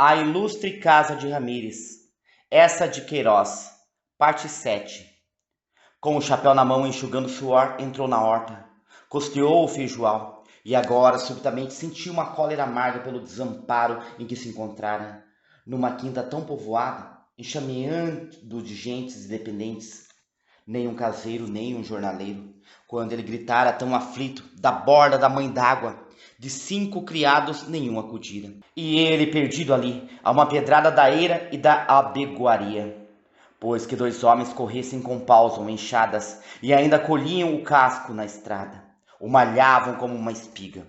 A Ilustre Casa de Ramírez, essa de Queiroz, parte 7. Com o chapéu na mão enxugando suor, entrou na horta, costeou o feijoal, e agora subitamente sentiu uma cólera amarga pelo desamparo em que se encontrara, numa quinta tão povoada, enxameando de gentes e dependentes. Nem um caseiro, nem um jornaleiro, quando ele gritara tão aflito, da borda da mãe d'água, de 5 criados nenhum acudira. E ele perdido ali, a uma pedrada da eira e da abegoaria. Pois que 2 homens corressem com paus ou enxadas, e ainda colhiam o casco na estrada, o malhavam como uma espiga.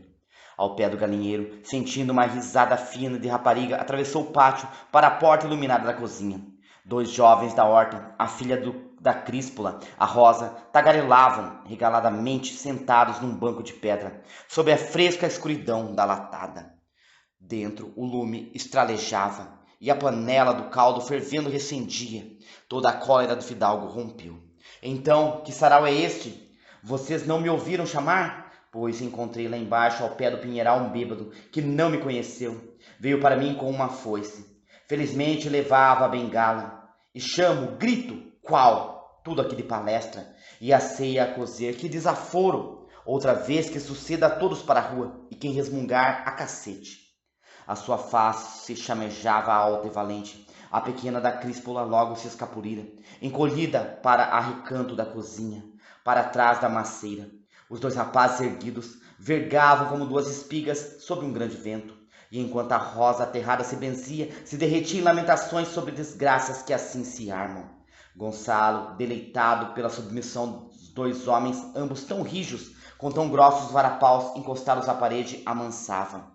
Ao pé do galinheiro, sentindo uma risada fina de rapariga, atravessou o pátio para a porta iluminada da cozinha. 2 jovens da horta, a filha da Críspula, a Rosa, tagarelavam regaladamente sentados num banco de pedra, sob a fresca escuridão da latada. Dentro o lume estralejava, e a panela do caldo fervendo recendia. Toda a cólera do fidalgo rompeu. Então, que sarau é este? Vocês não me ouviram chamar? Pois encontrei lá embaixo, ao pé do pinheiral, um bêbado, que não me conheceu. Veio para mim com uma foice. Felizmente levava a bengala. E chamo, grito, qual? Tudo aqui de palestra. E a ceia a cozer, que desaforo! Outra vez que suceda a todos para a rua, e quem resmungar, a cacete. A sua face se chamejava alta e valente. A pequena da Críspula logo se escapulira, encolhida para a recanto da cozinha, para trás da maceira. Os 2 rapazes erguidos vergavam como 2 espigas sob um grande vento, e enquanto a Rosa aterrada se benzia, se derretia em lamentações sobre desgraças que assim se armam. Gonçalo, deleitado pela submissão dos 2 homens, ambos tão rijos, com tão grossos varapaus encostados à parede, amansava.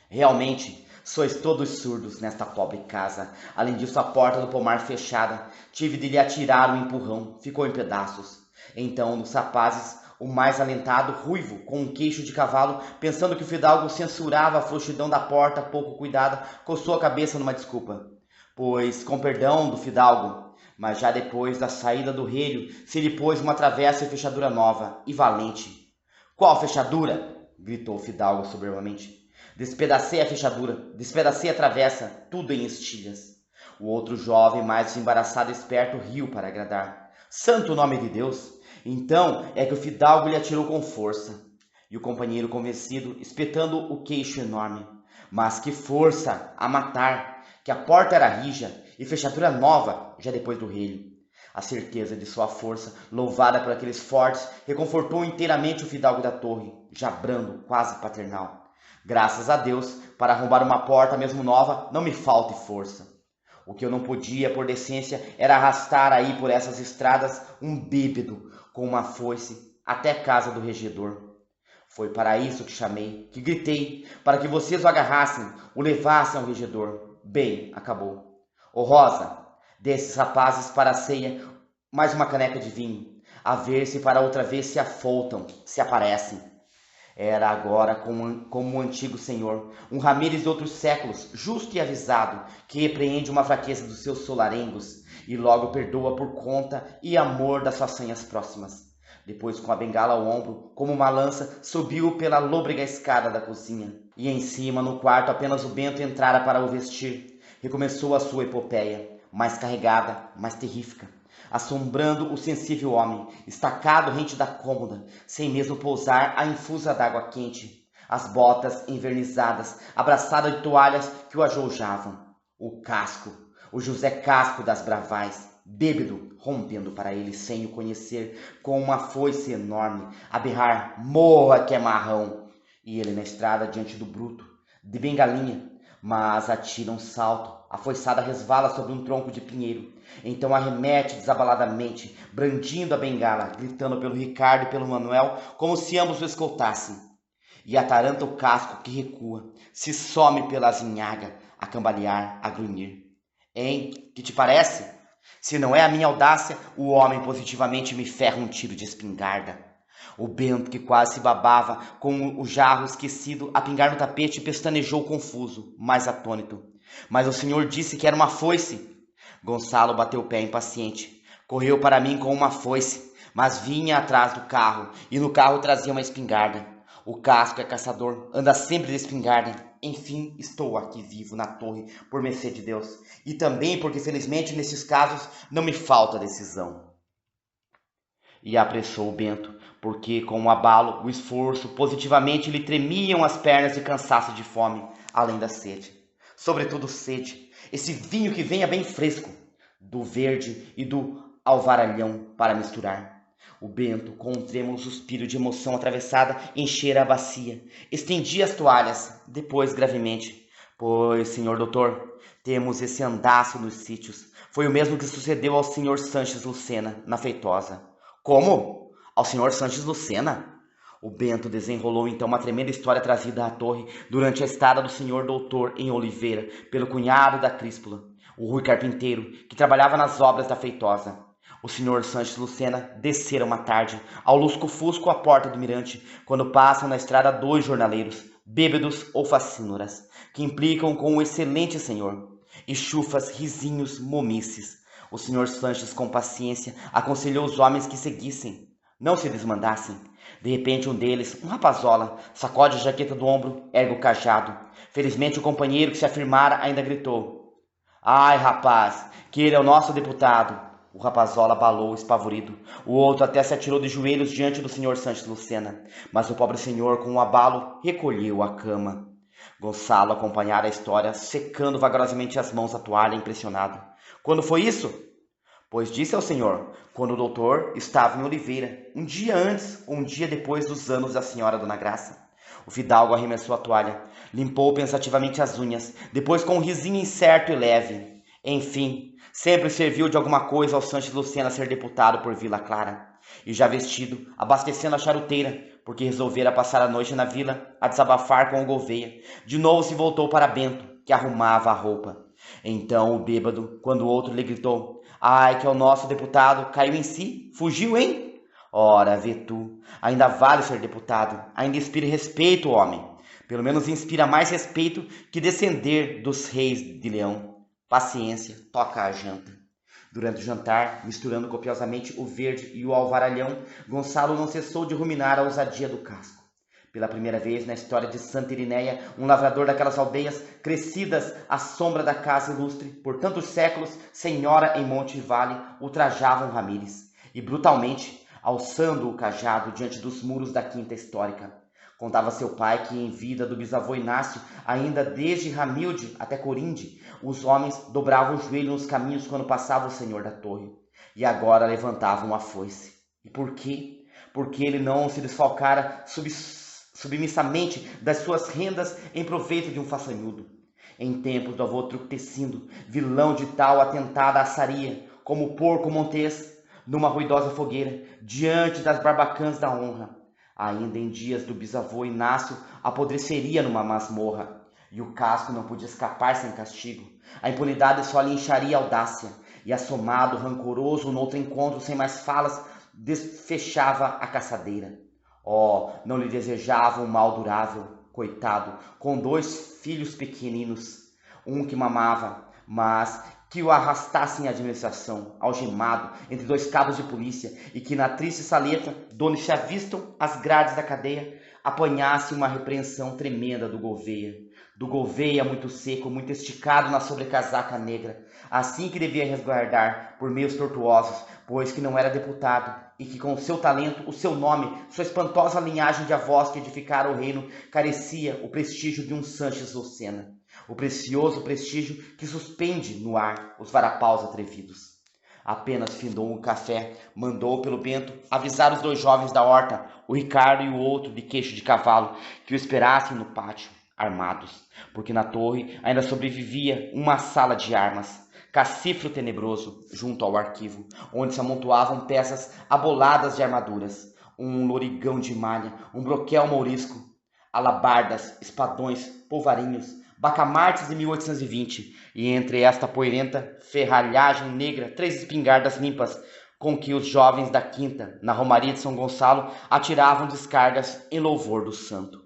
Realmente, sois todos surdos nesta pobre casa. Além disso, a porta do pomar fechada. Tive de lhe atirar um empurrão. Ficou em pedaços. Então, um dos rapazes, o mais alentado, ruivo, com um queixo de cavalo, pensando que o fidalgo censurava a frouxidão da porta pouco cuidada, coçou a cabeça numa desculpa. Pois, com perdão do fidalgo, mas já depois da saída do relho, se lhe pôs uma travessa e fechadura nova e valente. Qual fechadura? Gritou o fidalgo soberbamente. Despedacei a fechadura, despedacei a travessa, tudo em estilhas. O outro jovem, mais desembaraçado e esperto, riu para agradar. Santo nome de Deus! Então é que o fidalgo lhe atirou com força. E o companheiro convencido, espetando o queixo enorme. Mas que força a matar, que a porta era rija e fechadura nova, já depois do relho. A certeza de sua força, louvada por aqueles fortes, reconfortou inteiramente o fidalgo da torre, já brando, quase paternal. Graças a Deus, para arrombar uma porta mesmo nova, não me falte força. O que eu não podia, por decência, era arrastar aí por essas estradas um bêbado com uma foice até a casa do regedor. Foi para isso que chamei, que gritei, para que vocês o agarrassem, o levassem ao regedor. Bem, acabou. Ô Rosa, dê esses rapazes para a ceia mais uma caneca de vinho, a ver se para outra vez se afoltam, se aparecem. Era agora como um antigo senhor, um Ramírez de outros séculos, justo e avisado, que repreende uma fraqueza dos seus solarengos e logo perdoa por conta e amor das façanhas próximas. Depois, com a bengala ao ombro, como uma lança, subiu pela lôbrega escada da cozinha. E em cima, no quarto, apenas o Bento entrara para o vestir. Recomeçou a sua epopeia, mais carregada, mais terrífica, assombrando o sensível homem, estacado rente da cômoda, sem mesmo pousar a infusa d'água quente, as botas envernizadas, abraçada de toalhas que o ajoujavam. O Casco, o José Casco das Bravais, bêbado, rompendo para ele sem o conhecer, com uma foice enorme, a berrar, morra que é marrão, e ele na estrada diante do bruto, de bengalinha, mas atira um salto, a foiçada resvala sobre um tronco de pinheiro. Então arremete desabaladamente, brandindo a bengala, gritando pelo Ricardo e pelo Manuel, como se ambos o escoltassem. E ataranta o Casco, que recua, se some pela azinhaga, a cambalear, a grunhir. Hein? Que te parece? Se não é a minha audácia, o homem positivamente me ferra um tiro de espingarda. O Bento, que quase se babava, com o jarro esquecido a pingar no tapete, pestanejou confuso, mais atônito. Mas o senhor disse que era uma foice. Gonçalo bateu o pé impaciente. Correu para mim com uma foice, mas vinha atrás do carro, e no carro trazia uma espingarda. O Casco é caçador, anda sempre de espingarda. enfim estou aqui vivo na torre por mercê de Deus, e também porque felizmente nesses casos não me falta decisão. E apressou o Bento, porque com o abalo, o esforço, positivamente lhe tremiam as pernas de cansaço e de fome, além da sede. Sobretudo sede, esse vinho que venha bem fresco, do verde e do alvaralhão para misturar. O Bento, com um trêmulo suspiro de emoção atravessada, enchera a bacia, estendia as toalhas, depois gravemente: pois, senhor doutor, temos esse andaço nos sítios. Foi o mesmo que sucedeu ao senhor Sanches Lucena, na Feitosa. Como? Ao senhor Sanches Lucena? O Bento desenrolou então uma tremenda história trazida à torre durante a estada do senhor doutor em Oliveira, pelo cunhado da Críspula, o Rui Carpinteiro, que trabalhava nas obras da Feitosa. O senhor Sanches Lucena descera uma tarde, ao lusco-fusco à porta do mirante, quando passam na estrada 2 jornaleiros, bêbados ou facínoras, que implicam com o excelente senhor, e chufas, risinhos, momices. O senhor Sanches, com paciência, aconselhou os homens que seguissem, não se desmandassem. De repente, um deles, um rapazola, sacode a jaqueta do ombro, ergue o cajado. Felizmente, o companheiro que se afirmara ainda gritou: ai, rapaz, que ele é o nosso deputado. O rapazola abalou, espavorido. O outro até se atirou de joelhos diante do senhor Sanches Lucena, mas o pobre senhor, com o abalo, recolheu a cama. Gonçalo acompanhara a história, secando vagarosamente as mãos à toalha, impressionado. Quando foi isso? Pois disse ao senhor, quando o doutor estava em Oliveira, um dia antes ou um dia depois dos anos da senhora Dona Graça. O fidalgo arremessou a toalha, limpou pensativamente as unhas, depois com um risinho incerto e leve. Enfim, sempre serviu de alguma coisa ao Sanches Lucena ser deputado por Vila Clara. E já vestido, abastecendo a charuteira, porque resolvera passar a noite na vila a desabafar com o Gouveia, de novo se voltou para Bento, que arrumava a roupa. Então o bêbado, quando o outro lhe gritou: ai, que é o nosso deputado, caiu em si, fugiu, hein? Ora, vê tu, ainda vale ser deputado, ainda inspira respeito, homem. Pelo menos inspira mais respeito que descender dos reis de Leão. Paciência, toca a janta. Durante o jantar, misturando copiosamente o verde e o alvaralhão, Gonçalo não cessou de ruminar a ousadia do casco. Pela primeira vez na história de Santa Irinéia, um lavrador daquelas aldeias, crescidas à sombra da casa ilustre, por tantos séculos, senhora em monte e vale, ultrajavam Ramírez, e brutalmente, alçando o cajado diante dos muros da quinta histórica. Contava seu pai que, em vida do bisavô Inácio, ainda desde Ramilde até Corinde, os homens dobravam o joelho nos caminhos quando passava o senhor da torre, e agora levantavam a foice. E por quê? Porque ele não se desfalcara submissamente das suas rendas em proveito de um façanhudo. Em tempos do avô Tructecindo, vilão de tal atentada assaria, como o porco montês, numa ruidosa fogueira, diante das barbacãs da honra. Ainda em dias do bisavô Inácio, apodreceria numa masmorra, e o casco não podia escapar sem castigo. A impunidade só lhe incharia a audácia, e assomado, rancoroso, noutro encontro sem mais falas, desfechava a caçadeira. Oh, não lhe desejava um mal durável, coitado, com 2 filhos pequeninos, um que mamava, mas que o arrastassem à administração, algemado, entre 2 cabos de polícia, e que na triste saleta, donde se avistam as grades da cadeia, apanhasse uma repreensão tremenda do Gouveia muito seco, muito esticado na sobrecasaca negra, assim que devia resguardar por meios tortuosos, pois que não era deputado, e que com o seu talento, o seu nome, sua espantosa linhagem de avós que edificara o reino, carecia o prestígio de um Sanches Lucena, o precioso prestígio que suspende no ar os varapaus atrevidos. Apenas findou um café, mandou pelo Bento avisar os 2 jovens da horta, o Ricardo e o outro de queixo de cavalo, que o esperassem no pátio, armados, porque na torre ainda sobrevivia uma sala de armas, cacifro tenebroso, junto ao arquivo, onde se amontoavam peças aboladas de armaduras, um lorigão de malha, um broquel mourisco, alabardas, espadões, polvarinhos, bacamartes de 1820, e entre esta poeirenta ferralhagem negra 3 espingardas limpas, com que os jovens da quinta, na romaria de São Gonçalo, atiravam descargas em louvor do santo.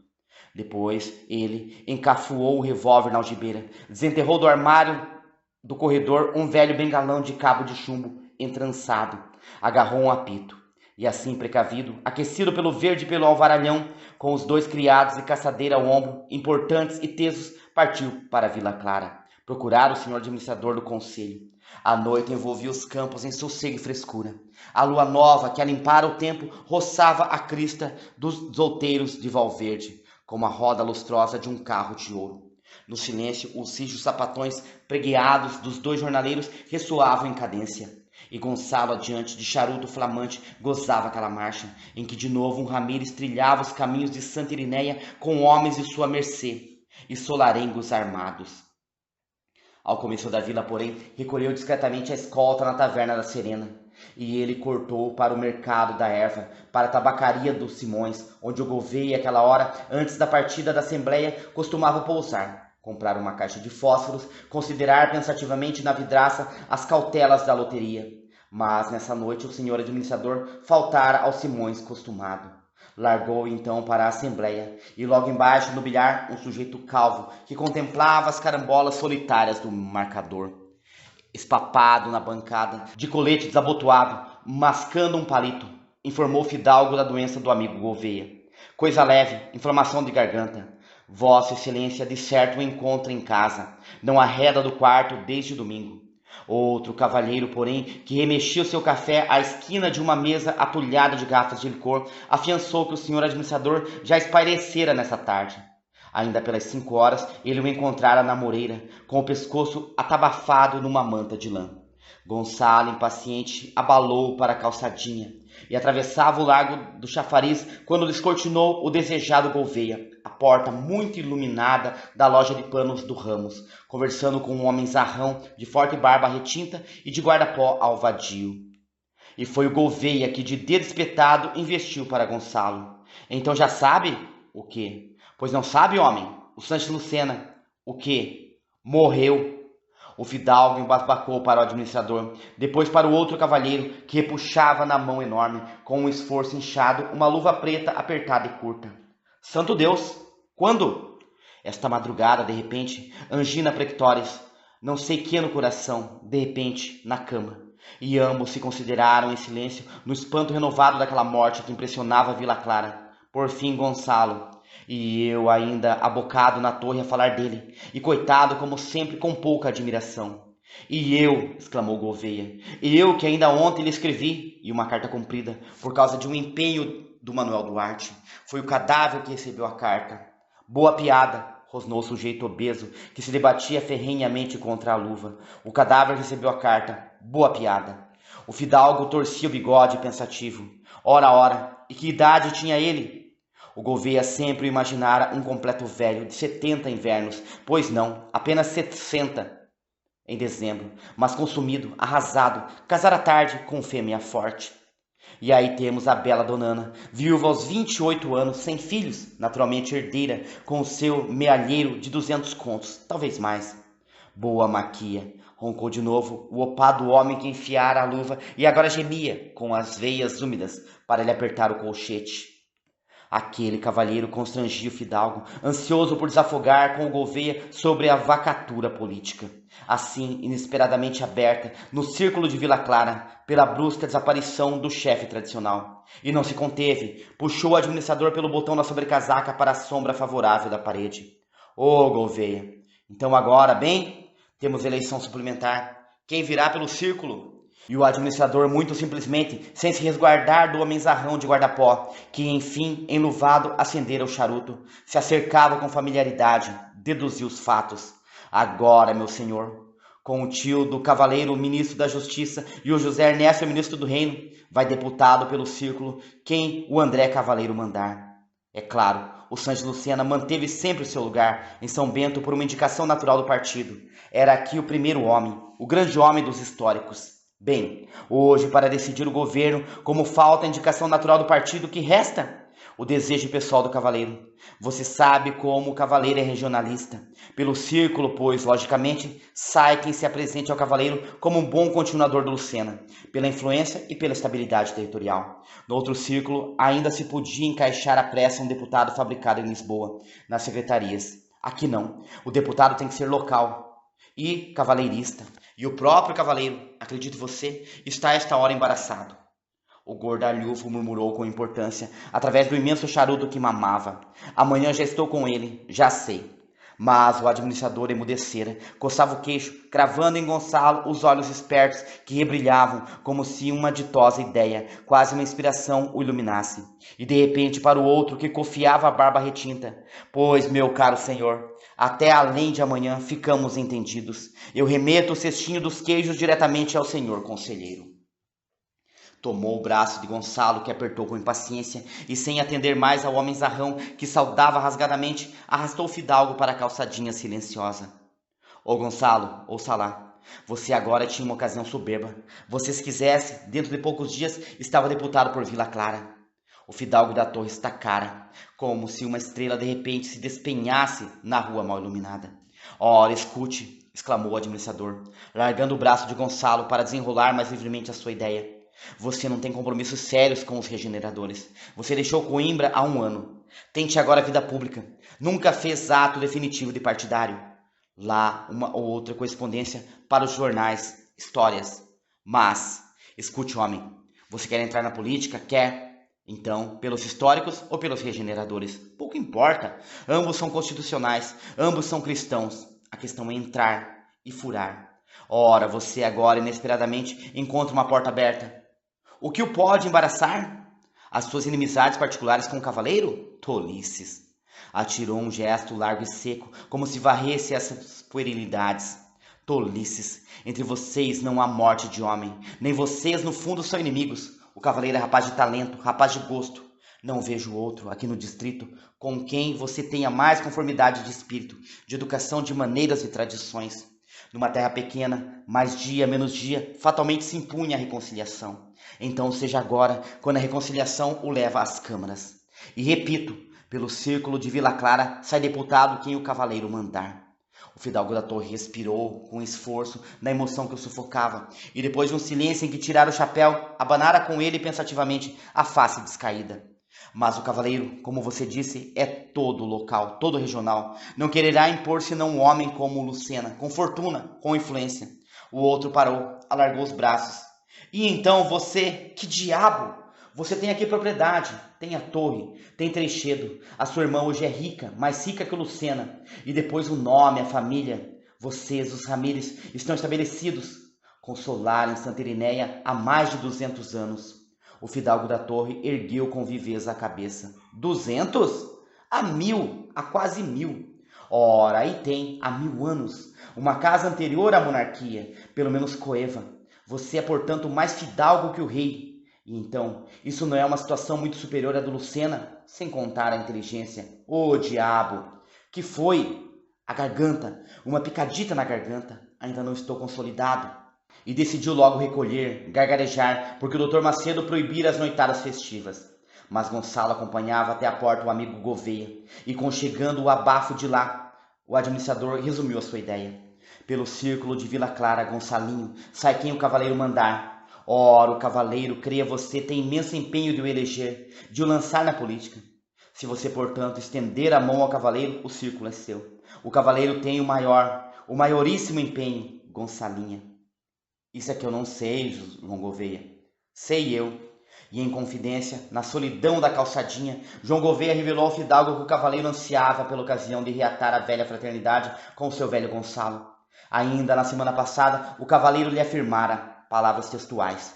Depois ele encafuou o revólver na algibeira, desenterrou do armário do corredor um velho bengalão de cabo de chumbo entrançado, agarrou um apito, E assim, precavido, aquecido pelo verde e pelo alvaralhão, com os 2 criados e caçadeira ao ombro, importantes e tesos, partiu para a Vila Clara, procurar o senhor administrador do conselho. A noite envolvia os campos em sossego e frescura. A lua nova, que a limpara o tempo, roçava a crista dos outeiros de Valverde, como a roda lustrosa de um carro de ouro. No silêncio, os rijos sapatões pregueados dos 2 jornaleiros ressoavam em cadência. E Gonçalo, adiante de charuto flamante, gozava aquela marcha, em que de novo um Ramírez trilhava os caminhos de Santa Irinéia com homens de sua mercê e solarengos armados. Ao começo da vila, porém, recolheu discretamente a escolta na taverna da Serena, e ele cortou para o mercado da erva, para a tabacaria dos Simões, onde o Gouveia, aquela hora, antes da partida da Assembleia, costumava pousar, comprar uma caixa de fósforos, considerar pensativamente na vidraça as cautelas da loteria. Mas nessa noite o senhor administrador faltara ao Simões costumado. Largou então para a Assembleia, e logo embaixo no bilhar um sujeito calvo que contemplava as carambolas solitárias do marcador. Espapado na bancada, de colete desabotoado, mascando um palito, informou Fidalgo da doença do amigo Gouveia. Coisa leve, inflamação de garganta. Vossa Excelência de certo o encontra em casa, não arreda do quarto desde domingo. Outro cavalheiro, porém, que remexia o seu café à esquina de uma mesa atulhada de garrafas de licor, afiançou que o senhor administrador já espairecera nessa tarde. Ainda pelas 5 horas, ele o encontrara na moreira, com o pescoço atabafado numa manta de lã. Gonçalo, impaciente, abalou-o para a calçadinha, e atravessava o largo do chafariz quando descortinou o desejado Gouveia, a porta muito iluminada da loja de panos do Ramos, conversando com um homem zarrão, de forte barba retinta e de guarda-pó alvadio. E foi o Gouveia que, de dedo espetado, investiu para Gonçalo. Então já sabe? O quê? Pois não sabe, homem? O Sanches Lucena. O quê? Morreu. O fidalgo embasbacou para o administrador, depois para o outro cavalheiro, que repuxava na mão enorme, com um esforço inchado, uma luva preta apertada e curta. Santo Deus! Quando? Esta madrugada, de repente, angina pectoris, não sei que no coração, de repente, na cama. E ambos se consideraram em silêncio no espanto renovado daquela morte que impressionava a Vila Clara. Por fim, Gonçalo. E eu ainda abocado na torre a falar dele, e coitado como sempre com pouca admiração. E eu, exclamou Gouveia, eu que ainda ontem lhe escrevi, e uma carta comprida, por causa de um empenho do Manuel Duarte. Foi o cadáver que recebeu a carta. Boa piada, rosnou o sujeito obeso, que se debatia ferrenhamente contra a luva. O cadáver recebeu a carta. Boa piada. O fidalgo torcia o bigode pensativo. Ora, e que idade tinha ele? O Gouveia sempre o imaginara um completo velho, de 70 invernos, pois não, apenas 60 em dezembro, mas consumido, arrasado, casara tarde com fêmea forte. E aí temos a bela Dona Ana, viúva aos 28 anos, sem filhos, naturalmente herdeira, com o seu mealheiro de 200 contos, talvez mais. Boa maquia, roncou de novo o opado homem que enfiara a luva e agora gemia, com as veias úmidas, para lhe apertar o colchete. Aquele cavalheiro constrangia o fidalgo, ansioso por desafogar com o Gouveia sobre a vacatura política, assim inesperadamente aberta no círculo de Vila Clara pela brusca desaparição do chefe tradicional. E não se conteve, puxou o administrador pelo botão da sobrecasaca para a sombra favorável da parede. Ô, Gouveia, então agora, bem, temos eleição suplementar. Quem virá pelo círculo? E o administrador, muito simplesmente, sem se resguardar do homem zarrão de guarda-pó, que, enfim, enluvado, acendera o charuto, se acercava com familiaridade, deduziu os fatos. Agora, meu senhor, com o tio do cavaleiro, ministro da Justiça, e o José Ernesto, ministro do Reino, vai deputado pelo círculo quem o André Cavaleiro mandar. É claro, o Sanches Lucena manteve sempre o seu lugar em São Bento por uma indicação natural do partido. Era aqui o primeiro homem, o grande homem dos históricos. Bem, hoje, para decidir o governo, como falta a indicação natural do partido, que resta? O desejo pessoal do cavaleiro. Você sabe como o cavaleiro é regionalista. Pelo círculo, pois, logicamente, sai quem se apresente ao cavaleiro como um bom continuador do Lucena, pela influência e pela estabilidade territorial. No outro círculo, ainda se podia encaixar à pressa um deputado fabricado em Lisboa, nas secretarias. Aqui não. O deputado tem que ser local e cavaleirista. E o próprio cavaleiro, acredite você, está a esta hora embaraçado. O gordalhufo murmurou com importância, através do imenso charuto que mamava. Amanhã já estou com ele, já sei. Mas o administrador emudecera, coçava o queixo, cravando em Gonçalo os olhos espertos que rebrilhavam como se uma ditosa ideia, quase uma inspiração, o iluminasse. E de repente para o outro que cofiava a barba retinta: pois, meu caro senhor, até além de amanhã ficamos entendidos. Eu remeto o cestinho dos queijos diretamente ao senhor conselheiro. Tomou o braço de Gonçalo, que apertou com impaciência, e sem atender mais ao homem zarrão que saudava rasgadamente, arrastou o fidalgo para a calçadinha silenciosa. Ô Gonçalo, ouça lá, você agora tinha uma ocasião soberba. Você, se quisesse, dentro de poucos dias, estava deputado por Vila Clara. O fidalgo da torre estacara, como se uma estrela de repente se despenhasse na rua mal iluminada. Ora, escute, exclamou o administrador, largando o braço de Gonçalo para desenrolar mais livremente a sua ideia. Você não tem compromissos sérios com os regeneradores. Você deixou Coimbra há 1 ano. Tente agora a vida pública. Nunca fez ato definitivo de partidário. Lá, uma ou outra correspondência para os jornais, histórias. Mas, escute, homem, você quer entrar na política? Quer? Então, pelos históricos ou pelos regeneradores? Pouco importa. Ambos são constitucionais, ambos são cristãos. A questão é entrar e furar. Ora, você agora inesperadamente encontra uma porta aberta. O que o pode embaraçar? As suas inimizades particulares com o cavaleiro? Tolices. Atirou um gesto largo e seco, como se varresse essas puerilidades. Tolices. Entre vocês não há morte de homem. Nem vocês, no fundo, são inimigos. O cavaleiro é rapaz de talento, rapaz de gosto. Não vejo outro, aqui no distrito, com quem você tenha mais conformidade de espírito, de educação, de maneiras e tradições. Numa terra pequena, mais dia, menos dia, fatalmente se impunha a reconciliação. Então seja agora, quando a reconciliação o leva às câmaras. E repito, pelo círculo de Vila Clara sai deputado quem o cavaleiro mandar. O fidalgo da torre respirou com esforço na emoção que o sufocava, e depois de um silêncio em que tirara o chapéu, abanara com ele pensativamente a face descaída. Mas o cavaleiro, como você disse, é todo local, todo regional. Não quererá impor senão um homem como Lucena, com fortuna, com influência. O outro parou, alargou os braços. E então você, que diabo? Você tem aqui propriedade, tem a torre, tem Trechedo. A sua irmã hoje é rica, mais rica que o Lucena. E depois o nome, a família. Vocês, os Ramírez, estão estabelecidos. Consolaram em Santa Irinéia há mais de 200 anos. O fidalgo da torre ergueu com viveza a cabeça. 200? Há 1000, há quase 1000. Ora, aí tem, há 1000 anos. Uma casa anterior à monarquia, pelo menos coeva. Você é, portanto, mais fidalgo que o rei. E então, isso não é uma situação muito superior à do Lucena, sem contar a inteligência. Ô diabo! Que foi? A garganta, uma picadita na garganta. Ainda não estou consolidado. E decidiu logo recolher, gargarejar, porque o Dr. Macedo proibira as noitadas festivas. Mas Gonçalo acompanhava até a porta o amigo Gouveia, e conchegando o abafo de lá, o administrador resumiu a sua ideia. Pelo círculo de Vila Clara, Gonçalinho, sai quem o cavaleiro mandar. Ora, o cavaleiro, creia você, tem imenso empenho de o eleger, de o lançar na política. Se você, portanto, estender a mão ao cavaleiro, o círculo é seu. O cavaleiro tem o maioríssimo empenho, Gonçalinha. Isso é que eu não sei, João Gouveia. Sei eu. E em confidência, na solidão da calçadinha, João Gouveia revelou ao fidalgo que o cavaleiro ansiava pela ocasião de reatar a velha fraternidade com o seu velho Gonçalo. Ainda na semana passada, o cavaleiro lhe afirmara, palavras textuais: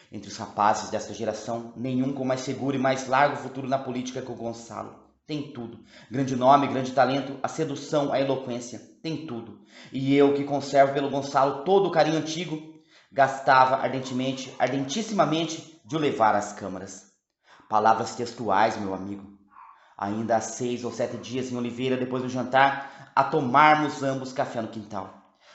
entre os rapazes desta geração, nenhum com mais seguro e mais largo futuro na política que o Gonçalo. Tem tudo. Grande nome, grande talento, a sedução, a eloquência. Tem tudo. E eu, que conservo pelo Gonçalo todo o carinho antigo, gastava ardentemente, ardentissimamente, de o levar às câmaras. Palavras textuais, meu amigo. Ainda há 6 ou 7 dias em Oliveira, depois do jantar, a tomarmos ambos café no quintal.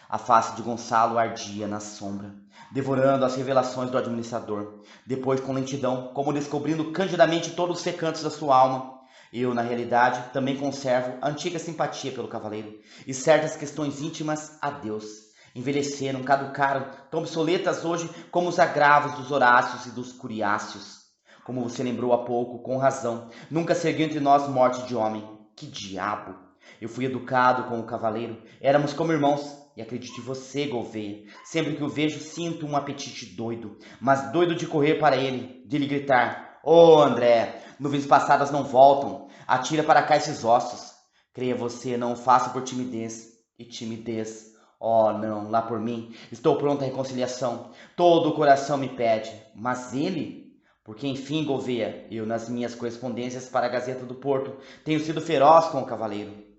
A face de Gonçalo ardia na sombra, devorando as revelações do administrador. Depois, com lentidão, como descobrindo candidamente todos os recantos da sua alma, eu, na realidade, também conservo a antiga simpatia pelo cavaleiro e certas questões íntimas a Deus. Envelheceram, caducaram, tão obsoletas hoje como os agravos dos Horácios e dos Curiáceos. Como você lembrou há pouco, com razão, nunca se ergueu entre nós morte de homem. Que diabo! Eu fui educado com o cavaleiro, éramos como irmãos. E acredite você, Gouveia, sempre que o vejo sinto um apetite doido, mas doido de correr para ele, de lhe gritar: Ô André, nuvens passadas não voltam, atira para cá esses ossos. Creia você, não o faço por timidez, e timidez, oh não, lá por mim, estou pronto à reconciliação, todo o coração me pede, mas ele... Porque enfim, Gouveia, eu nas minhas correspondências para a Gazeta do Porto tenho sido feroz com o cavaleiro.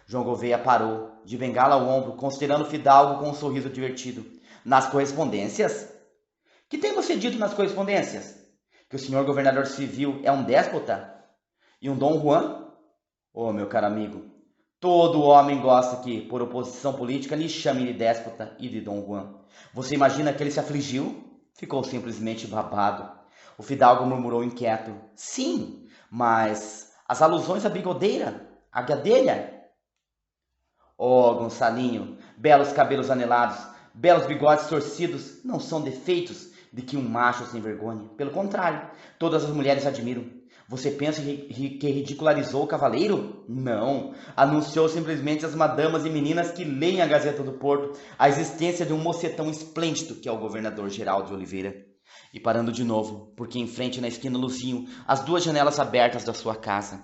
João Gouveia parou, de bengala ao ombro, considerando o fidalgo com um sorriso divertido. Nas correspondências? Que tem você dito nas correspondências? Que o senhor governador civil é um déspota? E um Dom Juan? Oh, meu caro amigo, todo homem gosta que, por oposição política, lhe chame de déspota e de Dom Juan. Você imagina que ele se afligiu? Ficou simplesmente babado. O fidalgo murmurou inquieto. Sim, mas as alusões à bigodeira, à gadelha... Oh, Gonçalinho, belos cabelos anelados, belos bigodes torcidos, não são defeitos de que um macho sem vergonha. Pelo contrário, todas as mulheres admiram. Você pensa que ridicularizou o cavaleiro? Não. Anunciou simplesmente às madamas e meninas que leem a Gazeta do Porto a existência de um mocetão esplêndido que é o governador Geraldo de Oliveira. E parando de novo, porque em frente na esquina luziam as duas janelas abertas da sua casa.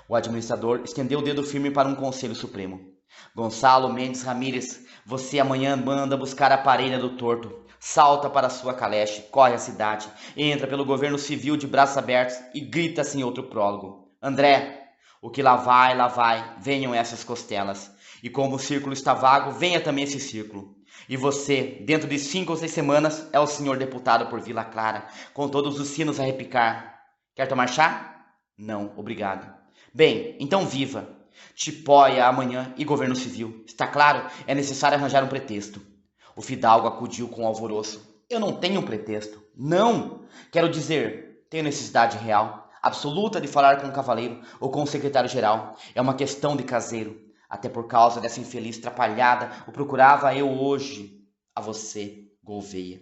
O administrador estendeu o dedo firme para um conselho supremo. Gonçalo Mendes Ramírez, você amanhã manda buscar a parelha do torto. Salta para sua caleche, corre à cidade, entra pelo governo civil de braços abertos e grita sem outro prólogo. André, o que lá vai, venham essas costelas. E como o círculo está vago, venha também esse círculo. E você, dentro de 5 ou 6 semanas, é o senhor deputado por Vila Clara, com todos os sinos a repicar. Quer tomar chá? Não, obrigado. Bem, então viva! Tipóia amanhã e governo civil. Está claro? É necessário arranjar um pretexto. O fidalgo acudiu com alvoroço. Eu não tenho um pretexto. Não! Quero dizer, tenho necessidade real, absoluta de falar com o cavaleiro ou com o secretário-geral. É uma questão de caseiro. Até por causa dessa infeliz trapalhada, o procurava eu hoje a você, Gouveia.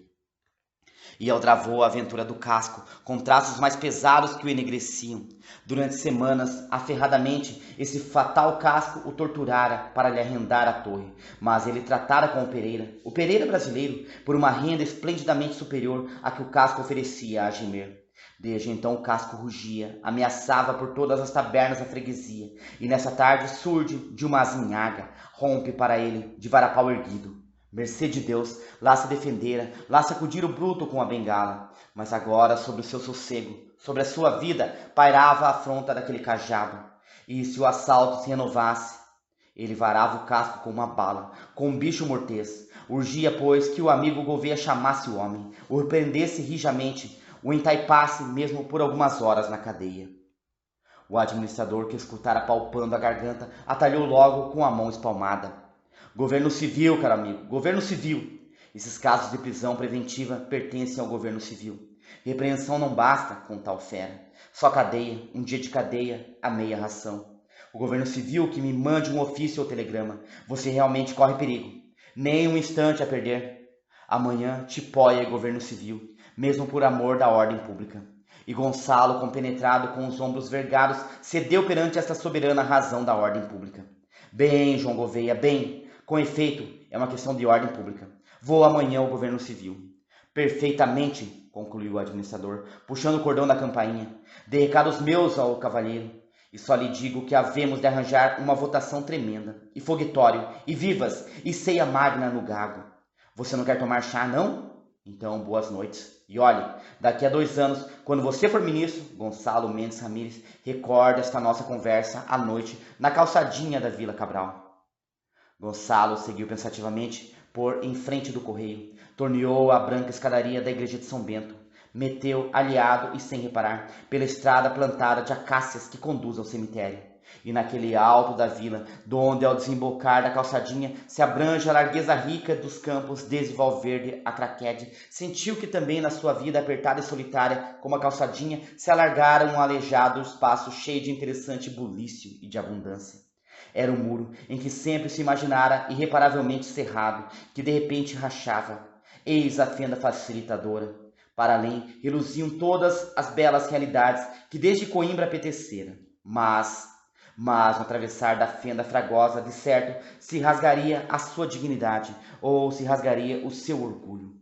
E ele travou a aventura do casco, com traços mais pesados que o enegreciam. Durante semanas, aferradamente, esse fatal casco o torturara para lhe arrendar a torre. Mas ele tratara com o Pereira brasileiro, por uma renda esplendidamente superior à que o casco oferecia a Gemer. Desde então o casco rugia, ameaçava por todas as tabernas da freguesia, e nessa tarde surge de uma azinhaga, rompe para ele de varapau erguido. Mercê de Deus, lá se defendera, lá sacudira o bruto com a bengala. Mas agora, sobre o seu sossego, sobre a sua vida, pairava a afronta daquele cajado. E se o assalto se renovasse, ele varava o casco com uma bala, com um bicho mortez. Urgia, pois, que o amigo Gouveia chamasse o homem, o repreendesse rijamente, o entaipasse mesmo por algumas horas na cadeia. O administrador, que escutara palpando a garganta, atalhou logo com a mão espalmada. Governo civil, caro amigo, governo civil. Esses casos de prisão preventiva pertencem ao governo civil. Repreensão não basta com tal fera. Só cadeia, um dia de cadeia, a meia ração. O governo civil que me mande um ofício ou telegrama. Você realmente corre perigo. Nem um instante a perder. Amanhã tipóia governo civil, mesmo por amor da ordem pública. E Gonçalo, compenetrado com os ombros vergados, cedeu perante esta soberana razão da ordem pública. Bem, João Gouveia, bem. Com efeito, é uma questão de ordem pública. Vou amanhã ao governo civil. Perfeitamente, concluiu o administrador, puxando o cordão da campainha. Dê recados meus ao cavalheiro. E só lhe digo que havemos de arranjar uma votação tremenda, e foguetório, e vivas, e ceia magna no gago. Você não quer tomar chá, não? Então, boas noites. E olhe, daqui a 2 anos, quando você for ministro, Gonçalo Mendes Ramírez, recorda esta nossa conversa à noite na calçadinha da Vila Cabral. Gonçalo seguiu pensativamente por em frente do correio, torneou a branca escadaria da igreja de São Bento, meteu, aliado e sem reparar, pela estrada plantada de acácias que conduz ao cemitério. E naquele alto da vila, donde ao desembocar da calçadinha se abrange a largueza rica dos campos desde Valverde a Craquede, sentiu que também na sua vida apertada e solitária, como a calçadinha, se alargara um aleijado espaço cheio de interessante bulício e de abundância. Era um muro em que sempre se imaginara irreparavelmente cerrado, que de repente rachava. Eis a fenda facilitadora. Para além, reluziam todas as belas realidades que desde Coimbra apetecera. Mas Mas no atravessar da fenda fragosa, de certo, se rasgaria a sua dignidade, ou se rasgaria o seu orgulho.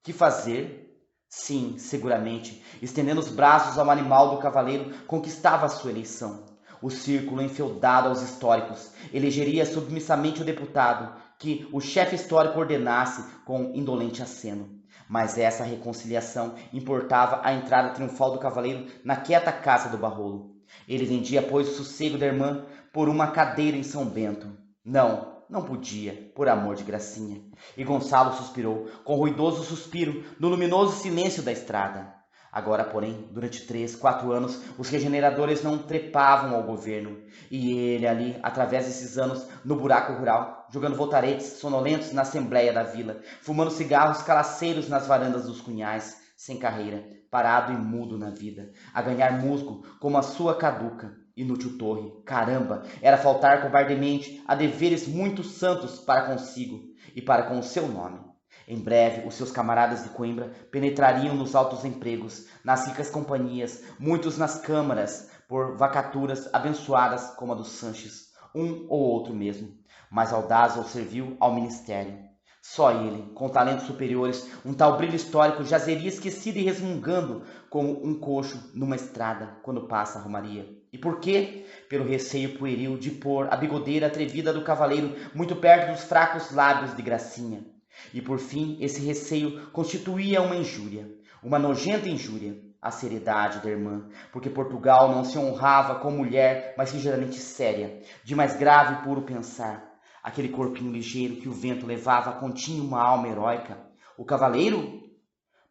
Que fazer? Sim, seguramente, estendendo os braços ao animal do cavaleiro, conquistava a sua eleição. O círculo enfeudado aos históricos elegeria submissamente o deputado, que o chefe histórico ordenasse com indolente aceno. Mas essa reconciliação importava a entrada triunfal do cavaleiro na quieta casa do Barrolo. Ele vendia, pois, o sossego da irmã por uma cadeira em São Bento. Não podia, por amor de Gracinha. E Gonçalo suspirou, com ruidoso suspiro, no luminoso silêncio da estrada. Agora, porém, durante 3, 4 anos, os regeneradores não trepavam ao governo. E ele ali, através desses anos, no buraco rural, jogando voltaretes sonolentos na assembleia da vila, fumando cigarros calaceiros nas varandas dos cunhais, sem carreira, parado e mudo na vida, a ganhar musgo como a sua caduca. Inútil torre, caramba, era faltar covardemente a deveres muito santos para consigo e para com o seu nome. Em breve, os seus camaradas de Coimbra penetrariam nos altos empregos, nas ricas companhias, muitos nas câmaras, por vacaturas abençoadas como a dos Sanches, um ou outro mesmo, mas audaz ou servil ao ministério. Só ele, com talentos superiores, um tal brilho histórico, jazeria esquecido e resmungando como um coxo numa estrada, quando passa a romaria. E por quê? Pelo receio pueril de pôr a bigodeira atrevida do cavaleiro muito perto dos fracos lábios de Gracinha. E por fim, esse receio constituía uma injúria, uma nojenta injúria, à seriedade da irmã, porque Portugal não se honrava com mulher mais ligeiramente séria, de mais grave e puro pensar. Aquele corpinho ligeiro que o vento levava continha uma alma heróica. O cavaleiro?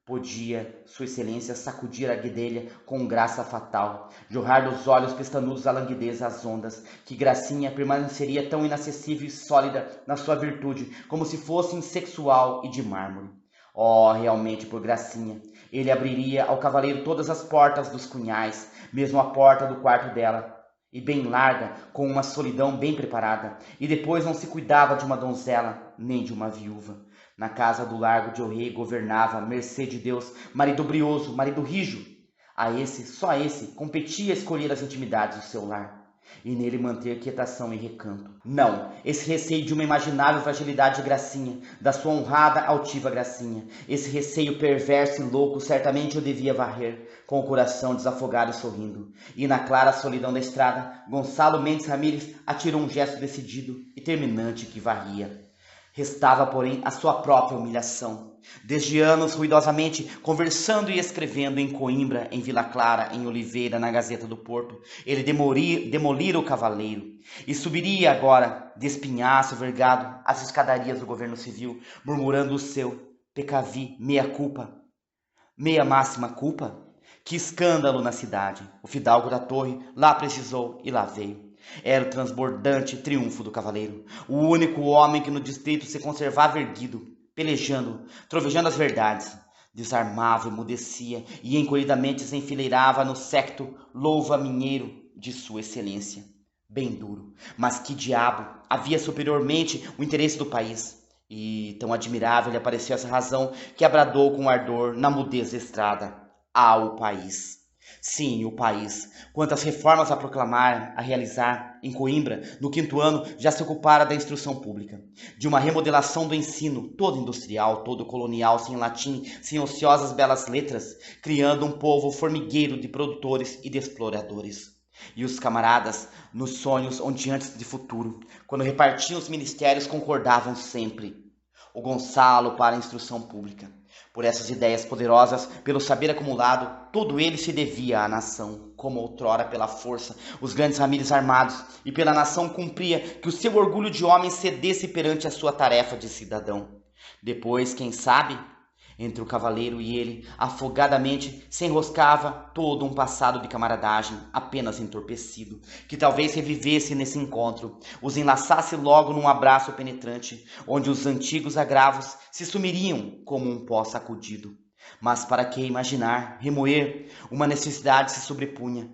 Podia Sua Excelência sacudir a guedelha com graça fatal, jorrar dos olhos pestanudos a languidez às ondas, que Gracinha permaneceria tão inacessível e sólida na sua virtude, como se fosse insexual e de mármore. Oh, realmente por Gracinha, ele abriria ao cavaleiro todas as portas dos cunhais, mesmo a porta do quarto dela, e bem larga, com uma solidão bem preparada, e depois não se cuidava de uma donzela, nem de uma viúva. Na casa do Largo de Rei governava, mercê de Deus, marido brioso, marido rijo. A esse, só a esse, competia escolher as intimidades do seu lar, e nele manter quietação e recanto. Não, esse receio de uma imaginável fragilidade de Gracinha, da sua honrada altiva Gracinha, esse receio perverso e louco certamente o devia varrer, com o coração desafogado e sorrindo. E na clara solidão da estrada, Gonçalo Mendes Ramírez atirou um gesto decidido e terminante que varria. Restava, porém, a sua própria humilhação. Desde anos, ruidosamente, conversando e escrevendo em Coimbra, em Vila Clara, em Oliveira, na Gazeta do Porto, ele demolira o cavaleiro e subiria agora, de espinhaço vergado, as escadarias do governo civil, murmurando o seu peccavi, meia culpa, meia máxima culpa. Que escândalo na cidade! O fidalgo da torre lá precisou e lá veio. Era o transbordante triunfo do cavaleiro, o único homem que no distrito se conservava erguido, pelejando, trovejando as verdades. Desarmava, emudecia e encolhidamente se enfileirava no séquito louva-minheiro de sua excelência. Bem duro, mas que diabo havia superiormente o interesse do país. E tão admirável lhe apareceu essa razão que abradou com ardor na mudez da estrada. O país. Sim, o país. Quantas reformas a proclamar, a realizar, em Coimbra, no 5º ano, já se ocupara da instrução pública, de uma remodelação do ensino, todo industrial, todo colonial, sem latim, sem ociosas belas letras, criando um povo formigueiro de produtores e de exploradores. E os camaradas, nos sonhos ondeantes de futuro, quando repartiam os ministérios, concordavam sempre. O Gonçalo para a instrução pública. Por essas ideias poderosas, pelo saber acumulado, todo ele se devia à nação, como outrora pela força, os grandes Ramírez armados, e pela nação cumpria que o seu orgulho de homem cedesse perante a sua tarefa de cidadão. Depois, quem sabe, entre o cavaleiro e ele, afogadamente, se enroscava todo um passado de camaradagem, apenas entorpecido, que talvez revivesse nesse encontro, os enlaçasse logo num abraço penetrante, onde os antigos agravos se sumiriam como um pó sacudido. Mas para que imaginar, remoer, uma necessidade se sobrepunha,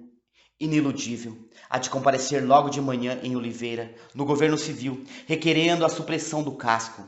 iniludível, a de comparecer logo de manhã em Oliveira, no governo civil, requerendo a supressão do casco.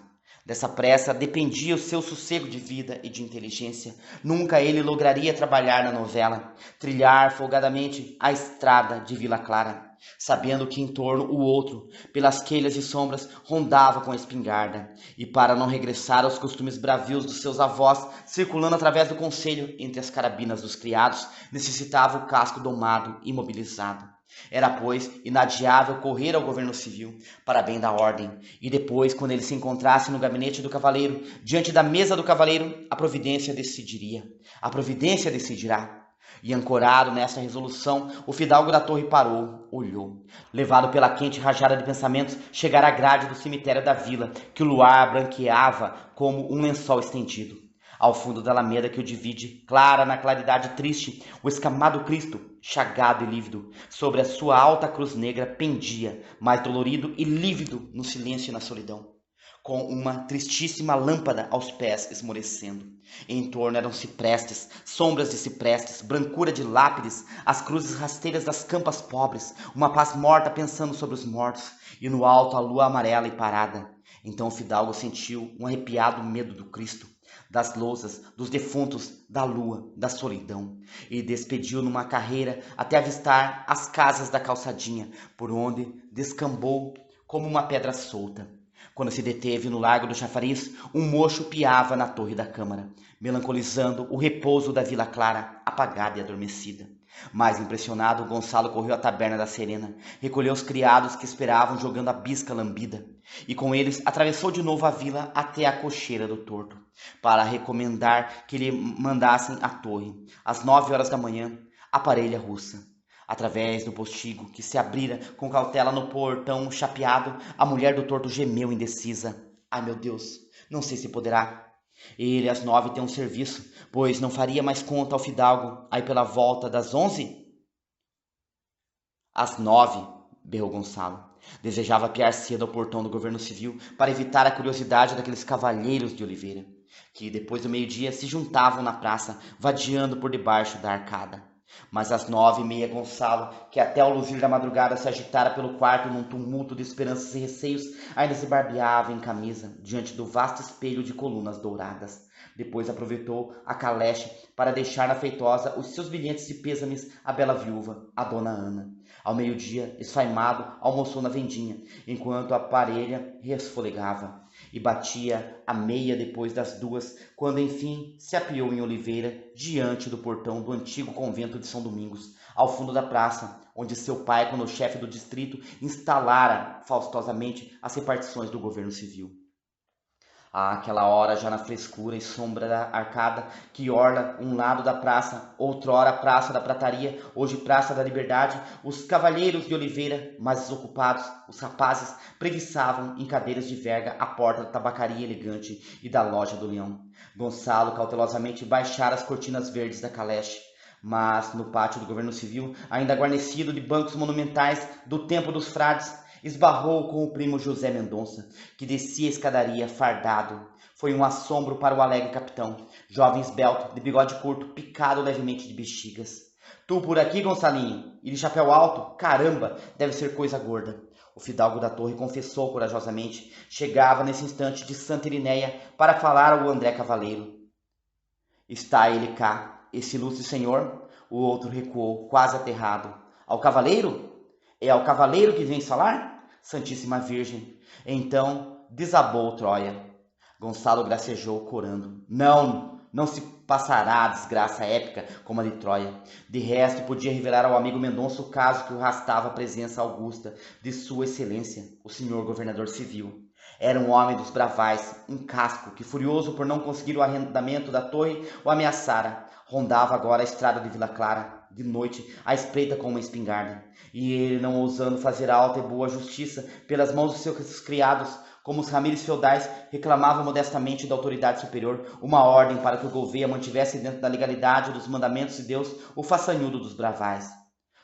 Dessa pressa dependia o seu sossego de vida e de inteligência. Nunca ele lograria trabalhar na novela, trilhar folgadamente a estrada de Vila Clara. sabendo que em torno o outro, pelas quelhas e sombras, rondava com a espingarda, e para não regressar aos costumes bravios dos seus avós, circulando através do conselho entre as carabinas dos criados, necessitava o casco domado, imobilizado. Era, pois, inadiável correr ao governo civil, para bem da ordem, e depois, quando ele se encontrasse no gabinete do cavaleiro, diante da mesa do cavaleiro, a providência decidiria. A providência decidirá. E ancorado nessa resolução, o fidalgo da torre parou, olhou. Levado pela quente rajada de pensamentos, chegara à grade do cemitério da vila, que o luar branqueava como um lençol estendido. Ao fundo da alameda que o divide, clara na claridade triste, o escamado Cristo, chagado e lívido, sobre a sua alta cruz negra pendia, mais dolorido e lívido no silêncio e na solidão, com uma tristíssima lâmpada aos pés esmorecendo. Em torno eram ciprestes, sombras de ciprestes, brancura de lápides, as cruzes rasteiras das campas pobres, uma paz morta pensando sobre os mortos, e no alto a lua amarela e parada. Então o fidalgo sentiu um arrepiado medo do Cristo, das lousas, dos defuntos, da lua, da solidão, e despediu numa carreira até avistar as casas da calçadinha, por onde descambou como uma pedra solta. Quando se deteve no largo do chafariz, um mocho piava na torre da câmara, melancolizando o repouso da Vila Clara, apagada e adormecida. Mais impressionado, Gonçalo correu à taberna da Serena, recolheu os criados que esperavam jogando a bisca lambida, e com eles atravessou de novo a vila até a cocheira do Torto, para recomendar que lhe mandassem à torre, às 9 horas da manhã, a parelha russa. Através do postigo, que se abrira com cautela no portão chapeado, a mulher do Torto gemeu indecisa. Ai, meu Deus, não sei se poderá. Ele às 9 tem um serviço, pois não faria mais conta ao fidalgo, aí pela volta das 11? Às 9, berrou Gonçalo. Desejava apiar cedo ao portão do governo civil para evitar a curiosidade daqueles cavalheiros de Oliveira, que depois do meio-dia se juntavam na praça, vadiando por debaixo da arcada. Mas às 9h30, Gonçalo, que até o luzir da madrugada se agitara pelo quarto num tumulto de esperanças e receios, ainda se barbeava em camisa, diante do vasto espelho de colunas douradas. Depois aproveitou a caleche para deixar na feitosa os seus bilhetes de pêsames à bela viúva, a dona Ana. Ao meio-dia, esfaimado, almoçou na vendinha, enquanto a parelha resfolegava, e batia a meia depois das 2, quando enfim se apiou em Oliveira, diante do portão do antigo convento de São Domingos, ao fundo da praça, onde seu pai, quando chefe do distrito, instalara faustosamente as repartições do governo civil. Àquela hora, já na frescura e sombra da arcada que orla um lado da praça, outrora Praça da Prataria, hoje Praça da Liberdade, os cavalheiros de Oliveira, mais desocupados, os rapazes, preguiçavam em cadeiras de verga à porta da tabacaria elegante e da loja do Leão. Gonçalo cautelosamente baixara as cortinas verdes da caleche, mas no pátio do governo civil, ainda guarnecido de bancos monumentais do tempo dos frades, esbarrou com o primo José Mendonça, que descia a escadaria fardado. Foi um assombro para o alegre capitão, jovem esbelto, de bigode curto, picado levemente de bexigas. Tu por aqui, Gonçalinho? E de chapéu alto? Caramba, deve ser coisa gorda. O fidalgo da torre confessou corajosamente. Chegava nesse instante de Santa Irinéia para falar ao André Cavaleiro. Está ele cá, esse ilustre senhor? O outro recuou, quase aterrado. Ao cavaleiro? É ao cavaleiro que vens falar? Santíssima Virgem. Então desabou Troia. Gonçalo gracejou, corando. Não se passará a desgraça épica como a de Troia. De resto, podia revelar ao amigo Mendonça o caso que o rastava a presença augusta de sua excelência, o senhor governador civil. Era um homem dos bravais, um casco, que furioso por não conseguir o arrendamento da torre, o ameaçara. Rondava agora a estrada de Vila Clara, de noite, à espreita com uma espingarda. E ele, não ousando fazer alta e boa justiça pelas mãos dos seus criados, como os ramires feudais, reclamava modestamente da autoridade superior uma ordem para que o Gouveia mantivesse dentro da legalidade dos mandamentos de Deus o façanhudo dos bravais.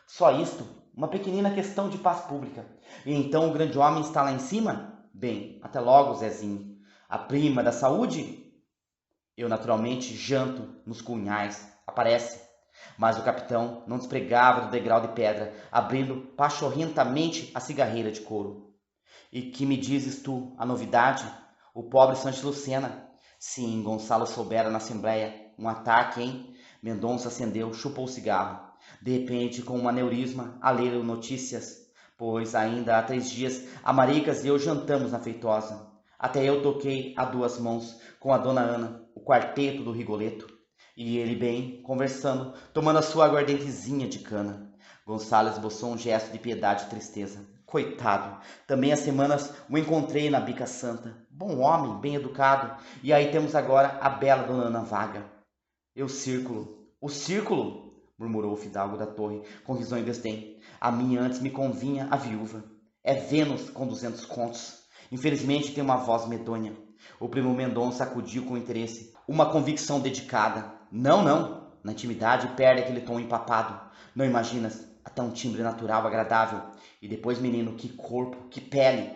Só isto, uma pequenina questão de paz pública. E então o grande homem está lá em cima? Bem, até logo, Zezinho. A prima da saúde? Eu naturalmente janto nos cunhais. Aparece. Mas o capitão não despregava do degrau de pedra, abrindo pachorrentamente a cigarreira de couro. E que me dizes tu, a novidade? O pobre Santos Lucena. Sim, Gonçalo soubera na assembleia. Um ataque, hein? Mendonça acendeu, chupou o cigarro. De repente, com um aneurisma, a ler notícias. Pois ainda há 3 dias a Maricas e eu jantamos na Feitosa. Até eu toquei a 2 mãos com a dona Ana, o quarteto do Rigoleto. E ele bem, conversando, tomando a sua aguardentezinha de cana. Gonçalo esboçou um gesto de piedade e tristeza. Coitado, também há semanas o encontrei na Bica Santa. Bom homem, bem educado. E aí temos agora a bela dona Ana Vaga. Eu círculo. O círculo? Murmurou o fidalgo da torre, com risonho e desdém. A mim antes me convinha a viúva. É Vênus com 200 contos. Infelizmente tem uma voz medonha. O primo Mendonça acudiu com interesse. Uma convicção dedicada. Não, não. Na intimidade perde aquele tom empapado. Não imaginas? Até um timbre natural, agradável. E depois, menino, que corpo, que pele.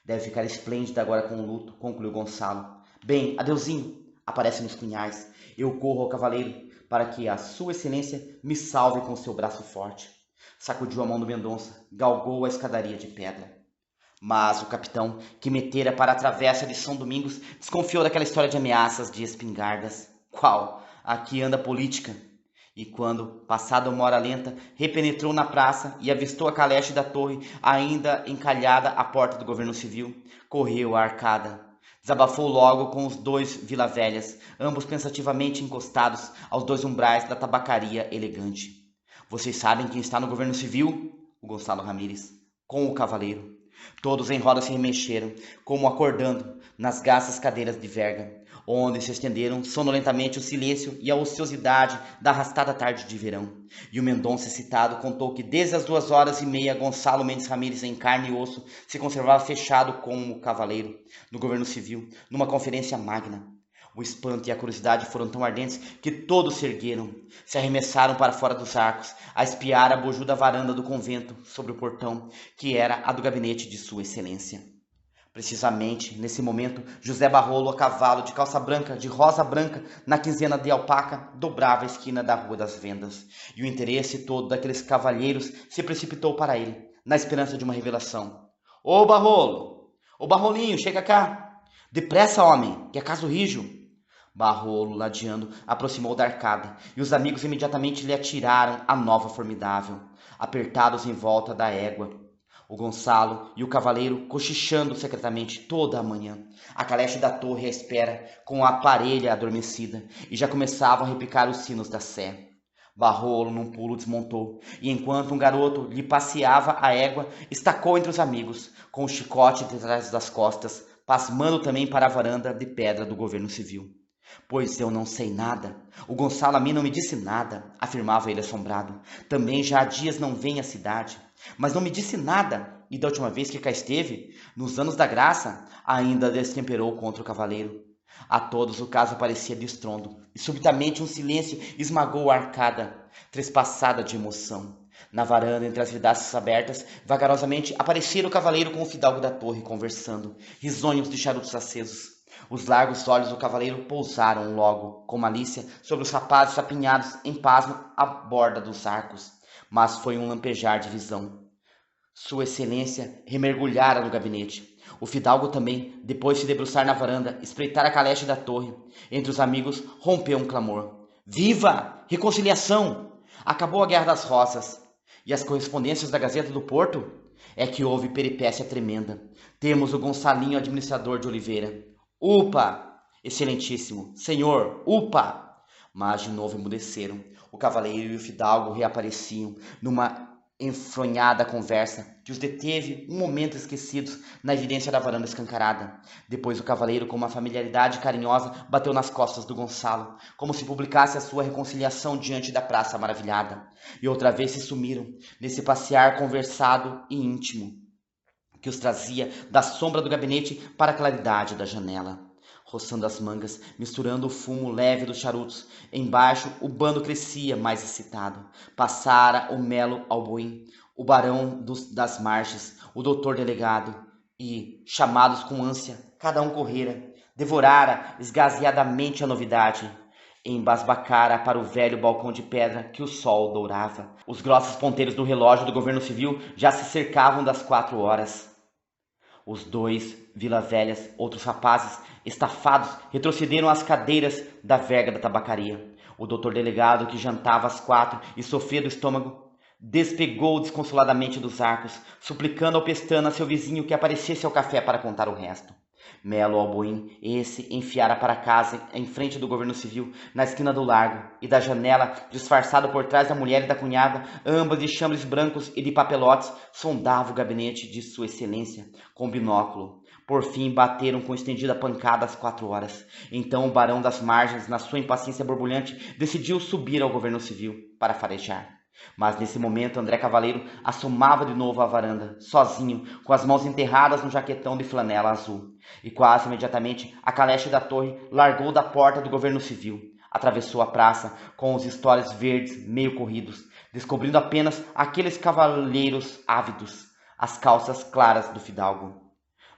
Deve ficar esplêndida agora com o luto, concluiu Gonçalo. Bem, adeuzinho. Aparece nos punhais. Eu corro ao cavaleiro para que a sua excelência me salve com seu braço forte. Sacudiu a mão do Mendonça, galgou a escadaria de pedra. Mas o capitão, que metera para a travessa de São Domingos, desconfiou daquela história de ameaças de espingardas. Qual? Aqui anda a política. E quando, passada 1 hora lenta, repenetrou na praça e avistou a caleche da torre, ainda encalhada à porta do governo civil, correu à arcada. Desabafou logo com os 2 Vila-Velhas, ambos pensativamente encostados aos 2 umbrais da tabacaria elegante. Vocês sabem quem está no governo civil? O Gonçalo Ramírez, com o cavaleiro. Todos em roda se remexeram, como acordando, nas gastas cadeiras de verga, onde se estenderam sonolentamente o silêncio e a ociosidade da arrastada tarde de verão. E o Mendonça citado contou que desde as 2 horas e meia Gonçalo Mendes Ramírez, em carne e osso, se conservava fechado como cavaleiro no governo civil, numa conferência magna. O espanto e a curiosidade foram tão ardentes que todos se ergueram, se arremessaram para fora dos arcos, a espiar a bojuda varanda do convento sobre o portão, que era a do gabinete de sua excelência. Precisamente nesse momento, José Barrolo, a cavalo, de calça branca, de rosa branca, na quinzena de alpaca, dobrava a esquina da Rua das Vendas, e o interesse todo daqueles cavalheiros se precipitou para ele, na esperança de uma revelação. Ô Barrolo! Ô Barrolinho, chega cá! Depressa, homem, que é caso rijo! Barrolo, ladeando, aproximou da arcada, e os amigos imediatamente lhe atiraram a nova formidável, apertados em volta da égua. O Gonçalo e o cavaleiro cochichando secretamente toda a manhã, a caleche da torre à espera, com a parelha adormecida, e já começavam a repicar os sinos da sé. Barrolo, num pulo, desmontou, e enquanto um garoto lhe passeava a égua, estacou entre os amigos, com o chicote detrás das costas, pasmando também para a varanda de pedra do governo civil. Pois eu não sei nada. O Gonçalo a mim não me disse nada, afirmava ele assombrado. Também já há dias não vem à cidade. Mas não me disse nada. E da última vez que cá esteve, nos anos da graça, ainda destemperou contra o cavaleiro. A todos o caso parecia de estrondo, e subitamente um silêncio esmagou a arcada, trespassada de emoção. Na varanda, entre as vidraças abertas, vagarosamente aparecera o cavaleiro com o fidalgo da torre, conversando, risonhos de charutos acesos. Os largos olhos do cavaleiro pousaram logo, com malícia, sobre os rapazes apinhados em pasmo à borda dos arcos. Mas foi um lampejar de visão. Sua excelência remergulhara no gabinete. O fidalgo também, depois de se debruçar na varanda, espreitar a caleche da torre. Entre os amigos rompeu um clamor. Viva! Reconciliação! Acabou a Guerra das Rosas. E as correspondências da Gazeta do Porto? É que houve peripécia tremenda. Temos o Gonçalinho administrador de Oliveira. Upa! Excelentíssimo! Senhor! Upa! Mas de novo emudeceram. O cavaleiro e o fidalgo reapareciam numa enfronhada conversa que os deteve um momento esquecidos na evidência da varanda escancarada. Depois o cavaleiro, com uma familiaridade carinhosa, bateu nas costas do Gonçalo, como se publicasse a sua reconciliação diante da praça maravilhada. E outra vez se sumiram, nesse passear conversado e íntimo, que os trazia da sombra do gabinete para a claridade da janela. Roçando as mangas, misturando o fumo leve dos charutos, embaixo o bando crescia mais excitado. Passara o Melo Alboim, o barão das Marches, o doutor delegado, e, chamados com ânsia, cada um correra, devorara esgazeadamente a novidade, embasbacara para o velho balcão de pedra que o sol dourava. Os grossos ponteiros do relógio do governo civil já se cercavam das 4 horas. Os 2 Vila-Velhas, outros rapazes, estafados, retrocederam às cadeiras da verga da tabacaria. O doutor delegado, que jantava às 4 e sofria do estômago, despegou desconsoladamente dos arcos, suplicando ao Pestana, seu vizinho, que aparecesse ao café para contar o resto. Melo Alboim, esse, enfiara para casa, em frente do governo civil, na esquina do largo, e da janela, disfarçado por trás da mulher e da cunhada, ambas de chambres brancos e de papelotes, sondava o gabinete de sua excelência, com binóculo. Por fim, bateram com estendida pancada às 4 horas. Então o barão das Margens, na sua impaciência borbulhante, decidiu subir ao governo civil para farejar. Mas nesse momento André Cavaleiro assomava de novo à varanda, sozinho, com as mãos enterradas no jaquetão de flanela azul. E quase imediatamente a caleche da torre largou da porta do governo civil, atravessou a praça com os estoures verdes meio corridos, descobrindo apenas aqueles cavalheiros ávidos, as calças claras do fidalgo.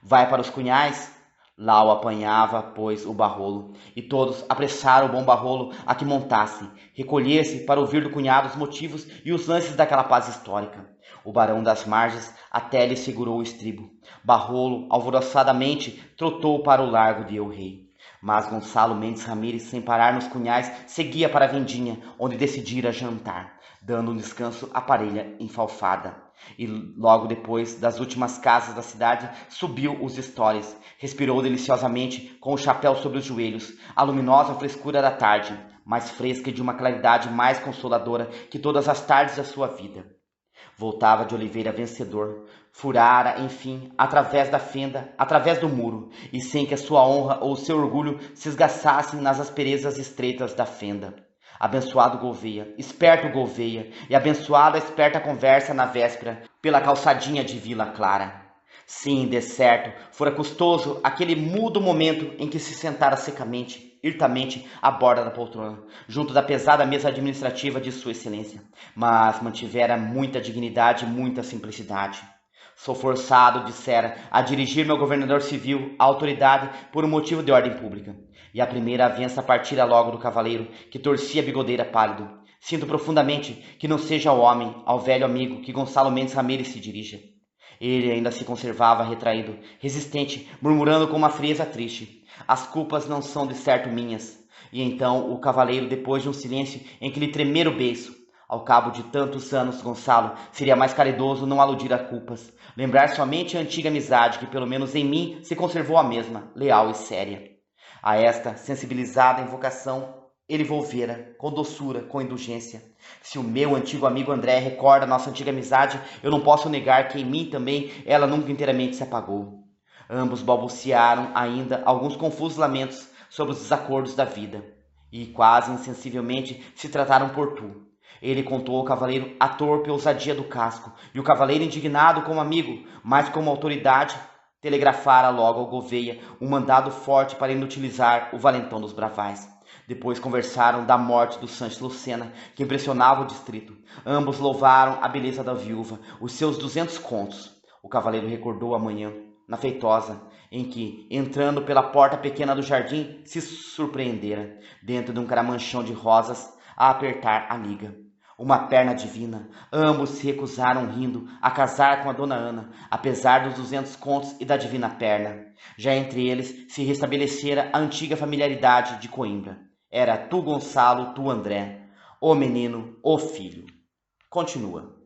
Vai para os cunhais? Lá o apanhava, pois, o Barrolo, e todos apressaram o bom Barrolo a que montasse, recolher-se para ouvir do cunhado os motivos e os lances daquela paz histórica. O barão das Margens até lhe segurou o estribo. Barrolo, alvoroçadamente, trotou para o largo de El-Rei. Mas Gonçalo Mendes Ramírez, sem parar nos cunhais, seguia para a vendinha, onde decidira jantar, dando um descanso à parelha enfalfada. E logo depois das últimas casas da cidade, subiu os estores, respirou deliciosamente com o chapéu sobre os joelhos, a luminosa frescura da tarde, mais fresca e de uma claridade mais consoladora que todas as tardes da sua vida. Voltava de Oliveira vencedor, furara, enfim, através da fenda, através do muro, e sem que a sua honra ou o seu orgulho se esgaçassem nas asperezas estreitas da fenda. Abençoado Gouveia, esperto Gouveia, e abençoada a esperta conversa na véspera, pela calçadinha de Vila Clara. Sim, de certo, fora custoso aquele mudo momento em que se sentara secamente, hirtamente, à borda da poltrona, junto da pesada mesa administrativa de sua excelência, mas mantivera muita dignidade e muita simplicidade. Sou forçado, dissera, a dirigir-me ao governador civil, à autoridade, por um motivo de ordem pública. E a primeira avença partira logo do cavaleiro, que torcia a bigodeira pálido. Sinto profundamente que não seja ao homem, ao velho amigo, que Gonçalo Mendes Ramírez se dirija. Ele ainda se conservava retraído, resistente, murmurando com uma frieza triste. As culpas não são de certo minhas. E então o cavaleiro, depois de um silêncio em que lhe tremera o beiço, ao cabo de tantos anos, Gonçalo, seria mais caridoso não aludir a culpas, lembrar somente a antiga amizade que pelo menos em mim se conservou a mesma, leal e séria. A esta sensibilizada invocação ele volvera, com doçura, com indulgência. Se o meu antigo amigo André recorda nossa antiga amizade, eu não posso negar que em mim também ela nunca inteiramente se apagou. Ambos balbuciaram ainda alguns confusos lamentos sobre os desacordos da vida, e quase insensivelmente se trataram por tu. Ele contou ao cavaleiro a torpe ousadia do casco, e o cavaleiro, indignado como amigo, mas como autoridade, telegrafara logo ao Gouveia um mandado forte para inutilizar o valentão dos bravais. Depois conversaram da morte do Sanches Lucena, que impressionava o distrito. Ambos louvaram a beleza da viúva, os seus 200 contos. O cavaleiro recordou a manhã, na Feitosa, em que, entrando pela porta pequena do jardim, se surpreendera, dentro de um caramanchão de rosas, a apertar a liga. Uma perna divina, ambos se recusaram rindo a casar com a dona Ana, apesar dos 200 contos e da divina perna. Já entre eles se restabelecera a antiga familiaridade de Coimbra. Era tu Gonçalo, tu André, o menino, o filho. Continua.